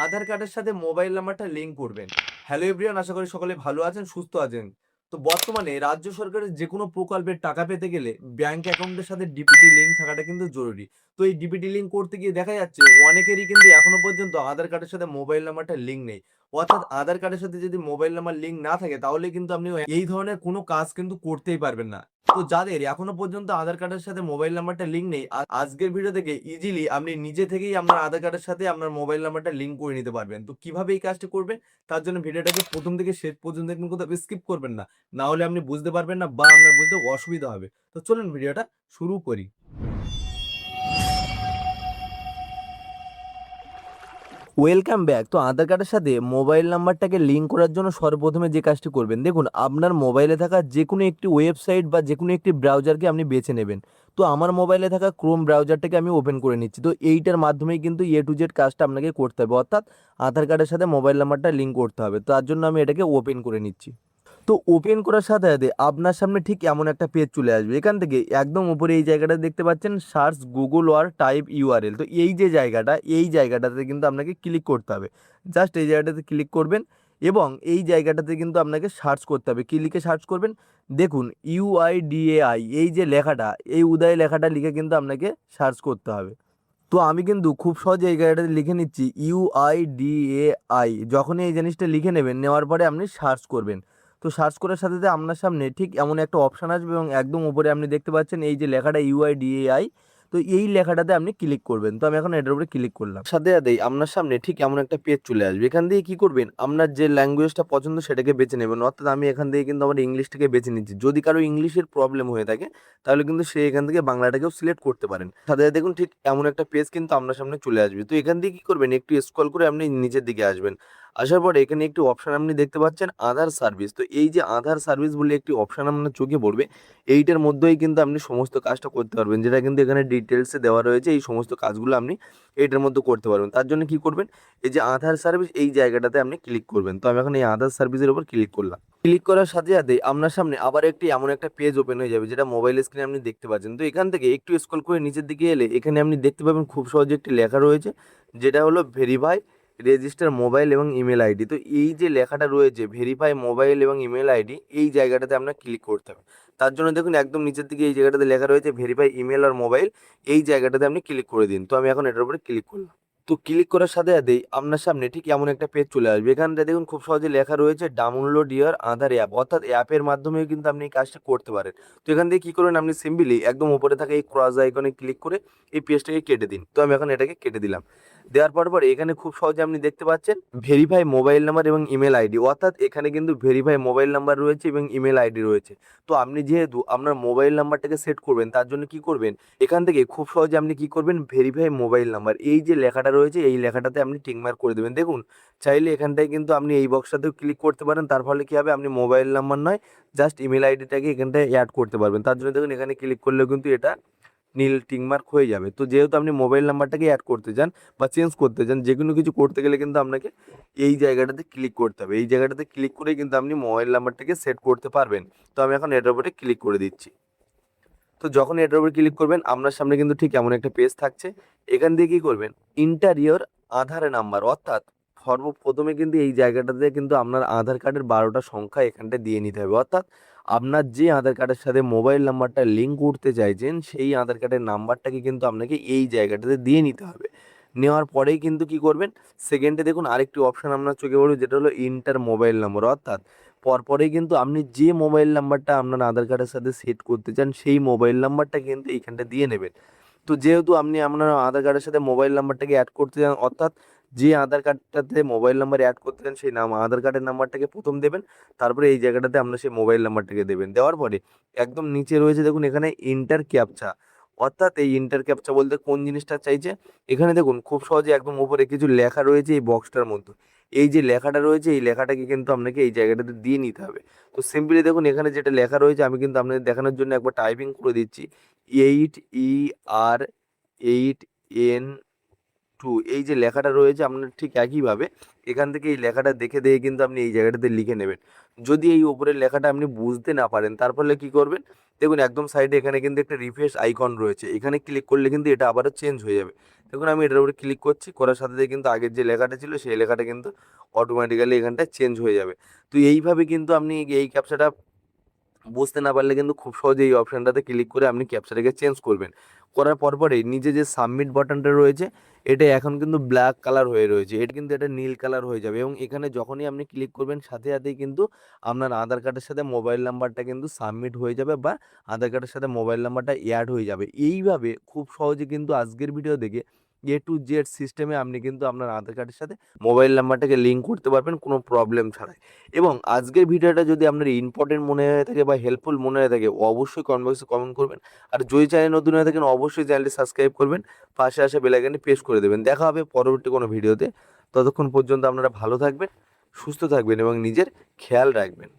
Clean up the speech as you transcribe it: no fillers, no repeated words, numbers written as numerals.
আধার কার্ডের সাথে মোবাইল নাম্বারটা লিঙ্ক করবেন। হ্যালো এভরিওয়ান, আশা করি সকলে ভালো আছেন, সুস্থ আছেন। তো বর্তমানে রাজ্য সরকারের যেকোনো প্রকল্পের টাকা পেতে গেলে ব্যাংক অ্যাকাউন্টের সাথে ডিপিটি লিঙ্ক থাকাটা কিন্তু জরুরি। তো এই ডিপিটি লিঙ্ক করতে গিয়ে দেখা যাচ্ছে অনেকেরই কিন্তু এখনো পর্যন্ত আধার কার্ডের সাথে মোবাইল নাম্বারটা লিঙ্ক নেই। অর্থাৎ আধার কার্ডের সাথে যদি মোবাইল নাম্বার লিঙ্ক না থাকে তাহলে কিন্তু আপনি এই ধরনের কোনো কাজ কিন্তু করতেই পারবেন না। তো যাদের এখনো পর্যন্ত আধার কার্ডের সাথে মোবাইল নাম্বারটা লিঙ্ক নেই, আজকের ভিডিও থেকে ইজিলি আপনি নিজে থেকেই আপনার আধার কার্ডের সাথে আপনার মোবাইল নাম্বারটা লিঙ্ক করে নিতে পারবেন। তো কিভাবে এই কাজটা করবেন, তার জন্য ভিডিওটাকে প্রথম থেকে শেষ পর্যন্ত একদম কোথাও স্কিপ করবেন না। না হলে আপনি বুঝতে পারবেন না বা আপনার বুঝতে অসুবিধা হবে। তো চলুন ভিডিওটা শুরু করি। Welcome back. তো আধার কার্ডের সাথে মোবাইল নাম্বারটাকে লিঙ্ক করার জন্য সর্বপ্রথমে যে কাজটি করবেন, দেখুন আপনার মোবাইলে থাকা যে কোনো একটি ওয়েবসাইট বা যে কোনো একটি ব্রাউজারকে আপনি বেছে নেবেন। তো আমার মোবাইলে থাকা ক্রোম ব্রাউজারটাকে আমি ওপেন করে নিচ্ছি। তো এইটার মাধ্যমেই কিন্তু এ টু জেড কাজটা আপনাকে করতে হবে, অর্থাৎ আধার কার্ডের সাথে মোবাইল নাম্বারটা লিঙ্ক করতে হবে। তার জন্য আমি এটাকে ওপেন করে নিচ্ছি। তো ওপেন করার সাথে সাথে আপনার সামনে ঠিক এমন একটা পেজ চলে আসবে। এখান থেকে একদম উপরে এই জায়গাটা দেখতে পাচ্ছেন, সার্চ গুগল ওর টাইপ ইউআরএল। তো এই যে জায়গাটা, এই জায়গাটাতে কিন্তু আপনাকে ক্লিক করতে হবে। জাস্ট এই জায়গাটাতে ক্লিক করবেন এবং এই জায়গাটাতে কিন্তু আপনাকে সার্চ করতে হবে। কি লিখে সার্চ করবেন? দেখুন ইউআইডিএআই, এই যে লেখাটা, এই উদয় লেখাটা লিখে কিন্তু আপনাকে সার্চ করতে হবে। তো আমি কিন্তু খুব সহজে এই জায়গাটাতে লিখে নিচ্ছি ইউআইডিএআই। যখনই এই জিনিসটা লিখে নেবেন, নেওয়ার পরে আপনি সার্চ করবেন। তো সার্চ করার সাথে সাথে আপনার সামনে ঠিক এমন একটা অপশান আসবে এবং একদম উপরে আপনি দেখতে পাচ্ছেন এই যে লেখাটা ইউআইডিএআই। তো এই লেখাটাতে আপনি ক্লিক করবেন। তো আমি এখন এটার উপরে ক্লিক করলাম। সাথে সাথেই আপনার সামনে ঠিক এমন একটা পেজ চলে আসবে। এখান দিয়ে কি করবেন, আপনার যে ল্যাঙ্গুয়েজটা পছন্দ সেটাকে বেছে নেবেন। অর্থাৎ আমি এখান থেকে কিন্তু আমার ইংলিশটাকে বেছে নিচ্ছি। যদি কারো ইংলিশের প্রবলেম হয়ে থাকে তাহলে কিন্তু সে এখান থেকে বাংলাটাকেও সিলেক্ট করতে পারেন। সাথে সাথে দেখুন ঠিক এমন একটা পেজ কিন্তু আপনার সামনে চলে আসবে। তো এখান দিয়ে কি করবেন, একটু স্ক্রল করে আপনি নিচের দিকে আসবেন। আসার পরে এখানে একটি অপশন আপনি দেখতে পাচ্ছেন আধার সার্ভিস। তো এই যে আধার সার্ভিস বলে একটি অপশন আপনার চোখে পড়বে, এইটার মধ্যেই কিন্তু আপনি সমস্ত কাজটা করতে পারবেন, যেটা কিন্তু এখানে ডিটেলসে দেওয়া রয়েছে। এই সমস্ত কাজগুলো আপনি এইটার মধ্যে করতে পারবেন। তার জন্য কি করবেন, এই যে আধার সার্ভিস, এই জায়গাটাতে আপনি ক্লিক করবেন। তো আমি এখন এই আধার সার্ভিসের উপর ক্লিক করলাম। ক্লিক করার সাথে সাথে আপনার সামনে আবার একটি এমন একটা পেজ ওপেন হয়ে যাবে, যেটা মোবাইল স্ক্রিনে আপনি দেখতে পাচ্ছেন। তো এখান থেকে একটু স্ক্রল করে নিচের দিকে এলে এখানে আপনি দেখতে পাবেন খুব সহজে একটি লেখা রয়েছে, যেটা হলো ভেরিফাই রেজিস্টার মোবাইল এবং ইমেল আইডি। তো এই যে লেখাটা রয়েছে ভেরিফাই মোবাইল এবং ইমেল আইডি, এই জায়গাটাতে আপনার ক্লিক করতে হবে। তার জন্য দেখুন একদম নিচের দিকে এই জায়গাটাতে লেখা রয়েছে ভেরিফাই ইমেল আর মোবাইল, এই জায়গাটাতে আপনি ক্লিক করে দিন। তো আমি এখন এটার উপরে ক্লিক করলাম। তো ক্লিক করার সাথে সাথেই আপনার সামনে ঠিক এমন একটা পেজ চলে আসবে। এখানটা দেখুন খুব সহজে লেখা রয়েছে ডাউনলোড ইওর আধার অ্যাপ, অর্থাৎ অ্যাপের মাধ্যমেও কিন্তু আপনি এই কাজটা করতে পারেন। তো এখান থেকে কি করবেন, আপনি সিম্পলি একদম উপরে থাকা এই ক্রস আইকনে ক্লিক করে এই পেজটাকে কেটে দিন। তো আমি এখন এটাকে কেটে দিলাম। দেওয়ার পর এখানে খুব সহজে আপনি দেখতে পাচ্ছেন ভেরিফাই মোবাইল নাম্বার এবং ইমেল আইডি, অর্থাৎ এখানে কিন্তু ভেরিফাই মোবাইল নাম্বার রয়েছে এবং ইমেল আইডি রয়েছে। তো আপনি যেহেতু আপনার মোবাইল নাম্বারটাকে সেট করবেন, তার জন্য কি করবেন, এখান থেকে খুব সহজে আপনি কি করবেন, ভেরিফাই মোবাইল নাম্বার, এই যে লেখাটা রয়েছে এই লেখাটাতে আপনি টিকমার্ক করে দেবেন। দেখুন চাইলে এখানটায় কিন্তু আপনি এই বক্সটাতেও ক্লিক করতে পারেন। তার ফলে কি হবে, আপনি মোবাইল নাম্বার নয়, জাস্ট ইমেল আইডিটাকে এখানটায় অ্যাড করতে পারবেন। তার জন্য দেখুন এখানে ক্লিক করলেও কিন্তু এটা নীল টিকমার্ক হয়ে যাবে। তো যেহেতু আপনি মোবাইল নাম্বারটাকে অ্যাড করতে চান বা চেঞ্জ করতে চান, যে কোনো কিছু করতে গেলে কিন্তু আপনাকে এই জায়গাটাতে ক্লিক করতে হবে। এই জায়গাটাতে ক্লিক করেই কিন্তু আপনি মোবাইল নাম্বারটাকে সেট করতে পারবেন। তো আমি এখন এটার উপরে ক্লিক করে দিচ্ছি। তো যখন এটার উপর ক্লিক করবেন আপনার সামনে কিন্তু ঠিক এমন একটা পেজ থাকছে। এখান দিয়ে কি করবেন, ইন্টারিয়র আধার নাম্বার, অর্থাৎ সর্বপ্রথমে কিন্তু এই জায়গাটাতে কিন্তু আপনার আধার কার্ডের 12টা সংখ্যা এখানটা দিয়ে নিতে হবে। অর্থাৎ আপনার যে আধার কার্ডের সাথে মোবাইল নাম্বারটা লিঙ্ক করতে চাইছেন সেই আধার কার্ডের নাম্বারটাকে কিন্তু আপনাকে এই জায়গাটাতে দিয়ে নিতে হবে। নেওয়ার পরেই কিন্তু কি করবেন, সেকেন্ডে দেখুন আরেকটি অপশন আপনার চোখে পড়বে, যেটা হলো ইন্টার মোবাইল নম্বর। অর্থাৎ পরপরেই কিন্তু আপনি যে মোবাইল নাম্বারটা আপনার আধার কার্ডের সাথে সেট করতে চান সেই মোবাইল নাম্বারটা কিন্তু এইখানটা দিয়ে নেবেন। তো যেহেতু আপনি আপনার আধার কার্ডের সাথে মোবাইল নাম্বারটাকে অ্যাড করতে চান, অর্থাৎ যে আধার কার্ডটাতে মোবাইল নাম্বার অ্যাড করতে চান সেই আধার কার্ডের নাম্বারটাকে প্রথম দেবেন। তারপরে এই জায়গাটাতে আপনার সেই মোবাইল নাম্বারটাকে দেবেন। দেওয়ার পরে একদম নিচে রয়েছে দেখুন এখানে ইন্টার ক্যাপচা, অর্থাৎ এই ইন্টার ক্যাপচা বলতে কোন জিনিসটা চাইছে, এখানে দেখুন খুব সহজে একদম উপরে কিছু লেখা রয়েছে এই বক্সটার মধ্যে। এই যে লেখাটা রয়েছে এই লেখাটাকে কিন্তু আপনাকে এই জায়গাটাতে দিয়ে নিতে হবে। তো সিম্পলি দেখুন এখানে যেটা লেখা রয়েছে আমি কিন্তু আপনাদের দেখানোর জন্য একবার টাইপিং করে দিচ্ছি। 8 ER 8 N টু এই যে লেখাটা রয়েছে আপনার ঠিক একইভাবে এখান থেকে এই লেখাটা দেখে দেখে কিন্তু আপনি এই জায়গাটাতে লিখে নেবেন। যদি এই ওপরের লেখাটা আপনি বুঝতে না পারেন তার ফলে কী করবেন, দেখুন একদম সাইডে এখানে কিন্তু একটা রিফ্রেশ আইকন রয়েছে, এখানে ক্লিক করলে কিন্তু এটা আবারও চেঞ্জ হয়ে যাবে। দেখুন আমি এটার উপরে ক্লিক করছি, করার সাথে সাথে কিন্তু আগের যে লেখাটা ছিল সেই লেখাটা কিন্তু অটোমেটিক্যালি এখানটায় চেঞ্জ হয়ে যাবে। তো এইভাবে কিন্তু আপনি এই ক্যাপচাটা বুঝতে না পারলে কিন্তু খুব সহজে এই অপশানটাতে ক্লিক করে আপনি ক্যাপচাটাকে চেঞ্জ করবেন। করার পরপরেই নিচে যে সাবমিট বাটনটা রয়েছে এটা এখন কিন্তু ব্ল্যাক কালার হয়ে রয়েছে, এটা কিন্তু এটা নীল কালার হয়ে যাবে এবং এখানে যখনই আপনি ক্লিক করবেন সাথে সাথেই কিন্তু আপনার আধার কার্ডের সাথে মোবাইল নাম্বারটা কিন্তু সাবমিট হয়ে যাবে বা আধার কার্ডের সাথে মোবাইল নাম্বারটা অ্যাড হয়ে যাবে। এইভাবে খুব সহজে কিন্তু আজকের ভিডিও দেখে টু জেড সিস্টেমে আপনি কিন্তু আপনার আধার কার্ডের সাথে মোবাইল নাম্বারটাকে লিঙ্ক করতে পারবেন কোনো প্রবলেম ছাড়াই। এবং আজকের ভিডিওটা যদি আপনার ইম্পর্টেন্ট মনে হয়ে থাকে বা হেল্পফুল মনে হয়ে থাকে অবশ্যই কমেন্ট বক্সে কমেন্ট করবেন। আর যদি চ্যানেল নতুন হয়ে থাকেন অবশ্যই চ্যানেলটি সাবস্ক্রাইব করবেন, পাশে আসা বেল আইকনটি প্রেস করে দেবেন। দেখা হবে পরবর্তী কোনো ভিডিওতে। ততক্ষণ পর্যন্ত আপনারা ভালো থাকবেন, সুস্থ থাকবেন এবং নিজের খেয়াল রাখবেন।